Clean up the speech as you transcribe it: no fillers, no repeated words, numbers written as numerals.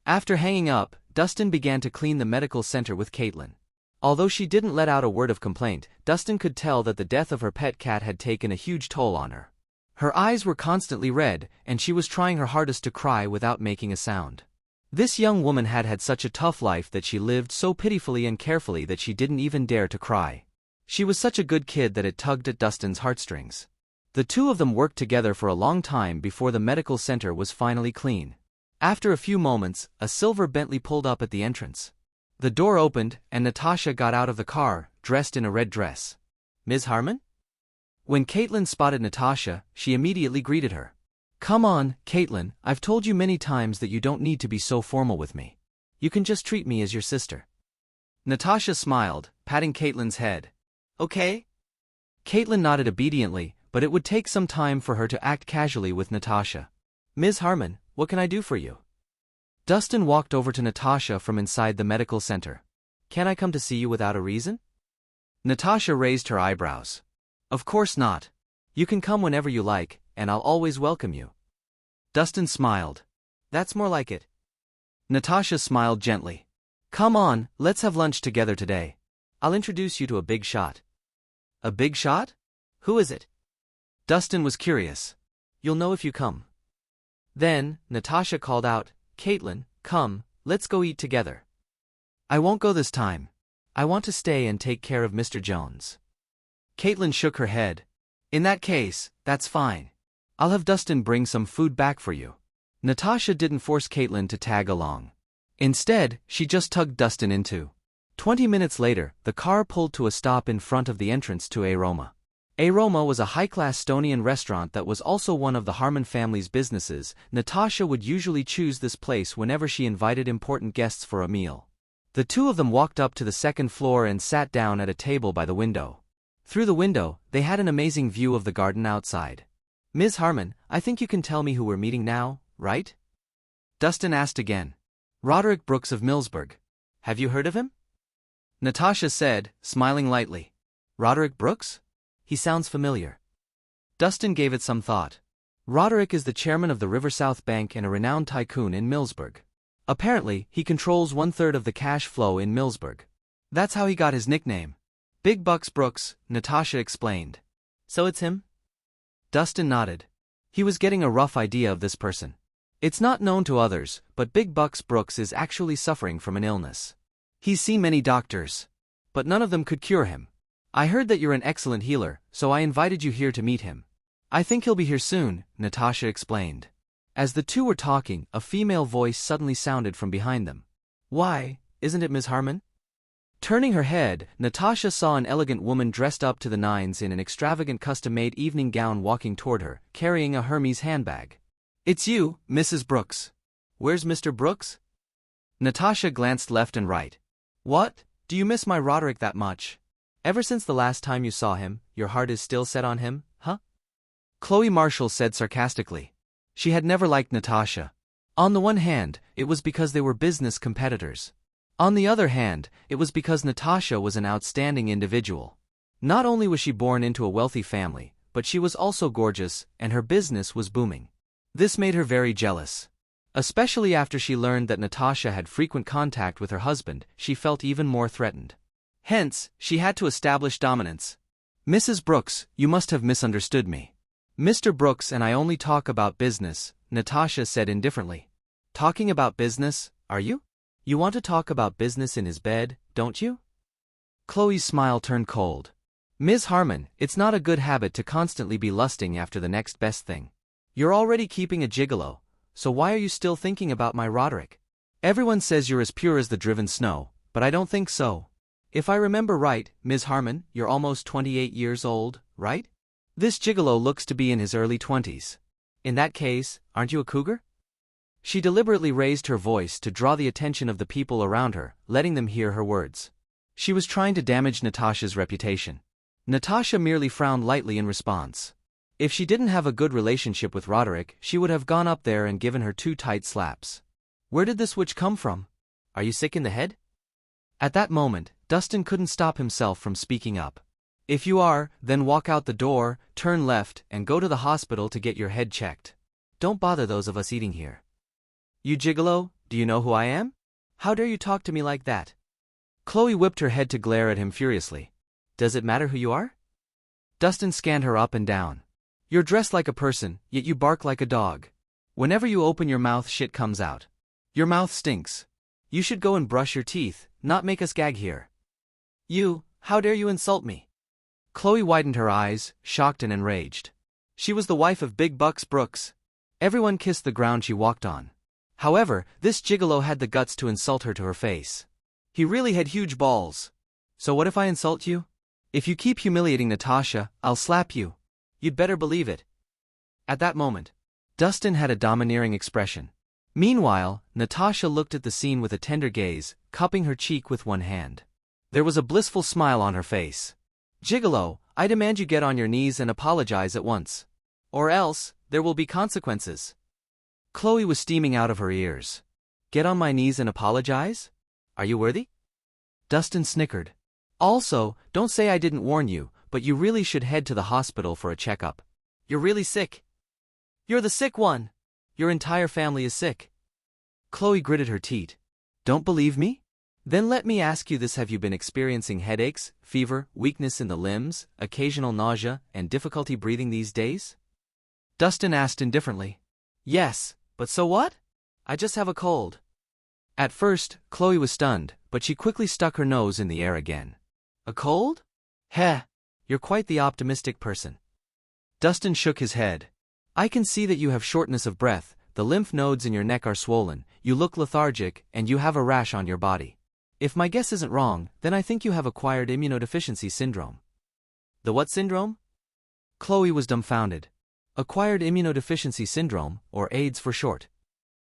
After hanging up, Dustin began to clean the medical center with Caitlin. Although she didn't let out a word of complaint, Dustin could tell that the death of her pet cat had taken a huge toll on her. Her eyes were constantly red, and she was trying her hardest to cry without making a sound. This young woman had had such a tough life that she lived so pitifully and carefully that she didn't even dare to cry. She was such a good kid that it tugged at Dustin's heartstrings. The two of them worked together for a long time before the medical center was finally clean. After a few moments, a silver Bentley pulled up at the entrance. The door opened, and Natasha got out of the car, dressed in a red dress. "Ms. Harmon?" When Caitlin spotted Natasha, she immediately greeted her. "Come on, Caitlin, I've told you many times that you don't need to be so formal with me. You can just treat me as your sister." Natasha smiled, patting Caitlin's head. "Okay?" Caitlin nodded obediently, but it would take some time for her to act casually with Natasha. "Ms. Harmon, what can I do for you?" Dustin walked over to Natasha from inside the medical center. "Can I come to see you without a reason?" Natasha raised her eyebrows. "Of course not. You can come whenever you like, and I'll always welcome you." Dustin smiled. "That's more like it." Natasha smiled gently. "Come on, let's have lunch together today. I'll introduce you to a big shot." "A big shot? Who is it?" Dustin was curious. "You'll know if you come." Then, Natasha called out, "Caitlin, come, let's go eat together." "I won't go this time. I want to stay and take care of Mr. Jones." Caitlin shook her head. "In that case, that's fine. I'll have Dustin bring some food back for you." Natasha didn't force Caitlin to tag along. Instead, she just tugged Dustin into. 20 minutes later, the car pulled to a stop in front of the entrance to Aroma. Aroma was a high-class Estonian restaurant that was also one of the Harmon family's businesses. Natasha would usually choose this place whenever she invited important guests for a meal. The two of them walked up to the second floor and sat down at a table by the window. Through the window, they had an amazing view of the garden outside. "Ms. Harmon, I think you can tell me who we're meeting now, right?" Dustin asked again. "Roderick Brooks of Millsburg. Have you heard of him?" Natasha said, smiling lightly. "Roderick Brooks? He sounds familiar." Dustin gave it some thought. Roderick is the chairman of the River South Bank and a renowned tycoon in Millsburg. Apparently, he controls 1/3 of the cash flow in Millsburg. That's how he got his nickname. "Big Bucks Brooks," Natasha explained. "So it's him?" Dustin nodded. He was getting a rough idea of this person. It's not known to others, but Big Bucks Brooks is actually suffering from an illness. He's seen many doctors, but none of them could cure him. "I heard that you're an excellent healer, so I invited you here to meet him. I think he'll be here soon," Natasha explained. As the two were talking, a female voice suddenly sounded from behind them. "Why, isn't it Ms. Harmon?" Turning her head, Natasha saw an elegant woman dressed up to the nines in an extravagant custom-made evening gown walking toward her, carrying a Hermes handbag. "It's you, Mrs. Brooks. Where's Mr. Brooks?" Natasha glanced left and right. "What, do you miss my Roderick that much? Ever since the last time you saw him, your heart is still set on him, huh?" Chloe Marshall said sarcastically. She had never liked Natasha. On the one hand, it was because they were business competitors. On the other hand, it was because Natasha was an outstanding individual. Not only was she born into a wealthy family, but she was also gorgeous, and her business was booming. This made her very jealous. Especially after she learned that Natasha had frequent contact with her husband, she felt even more threatened. Hence, she had to establish dominance. "Mrs. Brooks, you must have misunderstood me. Mr. Brooks and I only talk about business," Natasha said indifferently. "Talking about business, are you? You want to talk about business in his bed, don't you?" Chloe's smile turned cold. "Ms. Harmon, it's not a good habit to constantly be lusting after the next best thing. You're already keeping a gigolo, so why are you still thinking about my Roderick? Everyone says you're as pure as the driven snow, but I don't think so. If I remember right, Ms. Harmon, you're almost 28 years old, right? This gigolo looks to be in his early 20s. In that case, aren't you a cougar?" She deliberately raised her voice to draw the attention of the people around her, letting them hear her words. She was trying to damage Natasha's reputation. Natasha merely frowned lightly in response. If she didn't have a good relationship with Roderick, she would have gone up there and given her 2 tight slaps. Where did this witch come from? Are you sick in the head? At that moment, Dustin couldn't stop himself from speaking up. If you are, then walk out the door, turn left, and go to the hospital to get your head checked. Don't bother those of us eating here. You gigolo, Do you know who I am? How dare you talk to me like that? Chloe whipped her head to glare at him furiously. Does it matter who you are? Dustin scanned her up and down. You're dressed like a person, yet you bark like a dog. Whenever you open your mouth, shit comes out. Your mouth stinks. You should go and brush your teeth, not make us gag here. How dare you insult me? Chloe widened her eyes, shocked and enraged. She was the wife of Big Bucks Brooks. Everyone kissed the ground she walked on. However, this gigolo had the guts to insult her to her face. He really had huge balls. So what if I insult you? If you keep humiliating Natasha, I'll slap you. You'd better believe it. At that moment, Dustin had a domineering expression. Meanwhile, Natasha looked at the scene with a tender gaze, cupping her cheek with one hand. There was a blissful smile on her face. Gigolo, I demand you get on your knees and apologize at once. Or else, there will be consequences. Chloe was steaming out of her ears. Get on my knees and apologize? Are you worthy? Dustin snickered. Also, don't say I didn't warn you, but you really should head to the hospital for a checkup. You're really sick. You're the sick one. Your entire family is sick. Chloe gritted her teeth. Don't believe me? Then let me ask you this: have you been experiencing headaches, fever, weakness in the limbs, occasional nausea, and difficulty breathing these days? Dustin asked indifferently. Yes, but so what? I just have a cold. At first, Chloe was stunned, but she quickly stuck her nose in the air again. A cold? Heh, you're quite the optimistic person. Dustin shook his head. I can see that you have shortness of breath, the lymph nodes in your neck are swollen, you look lethargic, and you have a rash on your body. If my guess isn't wrong, then I think you have acquired immunodeficiency syndrome. The what syndrome? Chloe was dumbfounded. Acquired immunodeficiency syndrome, or AIDS for short.